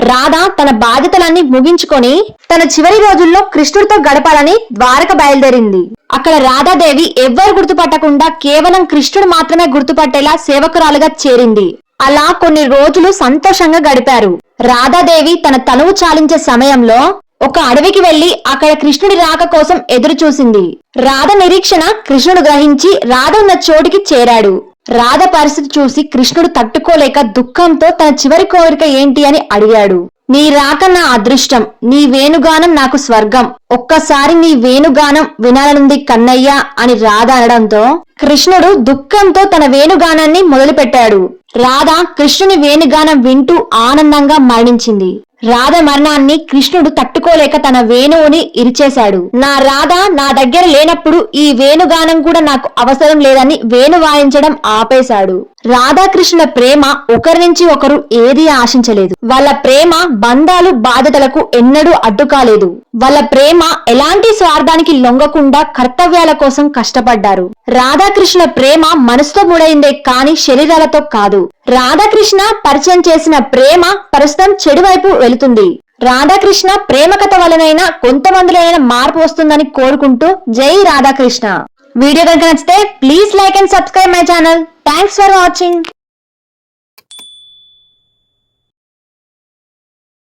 రాధ తన బాధ్యతలన్నీ ముగించుకొని తన చివరి రోజుల్లో కృష్ణుడితో గడపాలని ద్వారక బయలుదేరింది. అక్కడ రాధాదేవి ఎవ్వరు గుర్తుపట్టకుండా కేవలం కృష్ణుడు మాత్రమే గుర్తుపట్టేలా సేవకురాలుగా చేరింది. అలా కొన్ని రోజులు సంతోషంగా గడిపారు. రాధాదేవి తన తనువు చాలించే సమయంలో ఒక అడవికి వెళ్లి అక్కడ కృష్ణుడి రాక కోసం ఎదురు చూసింది. రాధ నిరీక్షణ కృష్ణుడు గ్రహించి రాధ ఉన్న చోటికి చేరాడు. రాధ పరిస్థితి చూసి కృష్ణుడు తట్టుకోలేక దుఃఖంతో తన చివరి కోరిక ఏంటి అని అడిగాడు. నీ రాక నా అదృష్టం, నీ వేణుగానం నాకు స్వర్గం, ఒక్కసారి నీ వేణుగానం వినాలనుంది కన్నయ్య అని రాధ అనడంతో కృష్ణుడు దుఃఖంతో తన వేణుగానాన్ని మొదలుపెట్టాడు. రాధ కృష్ణుని వేణుగానం వింటూ ఆనందంగా మరణించింది. రాధ మరణాన్ని కృష్ణుడు తట్టుకోలేక తన వేణువుని ఇరిచేశాడు. నా రాధ నా దగ్గర లేనప్పుడు ఈ వేణుగానం కూడా నాకు అవసరం లేదని వేణు వాయించడం ఆపేశాడు. రాధాకృష్ణుల ప్రేమ ఒకరి నుంచి ఒకరు ఏదీ ఆశించలేదు. వాళ్ళ ప్రేమ బంధాలు బాధ్యతలకు ఎన్నడూ అడ్డు కాలేదు. వాళ్ళ ప్రేమ ఎలాంటి స్వార్థానికి లొంగకుండా కర్తవ్యాల కోసం కష్టపడ్డారు. రాధాకృష్ణుల ప్రేమ మనసుతో ముడైందే కాని శరీరాలతో కాదు. రాధాకృష్ణ పరిచయం చేసిన ప్రేమ ప్రస్తుతం చెడు వైపు వెళుతుంది. రాధాకృష్ణ ప్రేమ కథ వలనైనా కొంతమందిలోనైనా మార్పు వస్తుందని కోరుకుంటూ జై రాధాకృష్ణ. వీడియో కనుక నచ్చితే please like and subscribe my channel. Thanks for watching.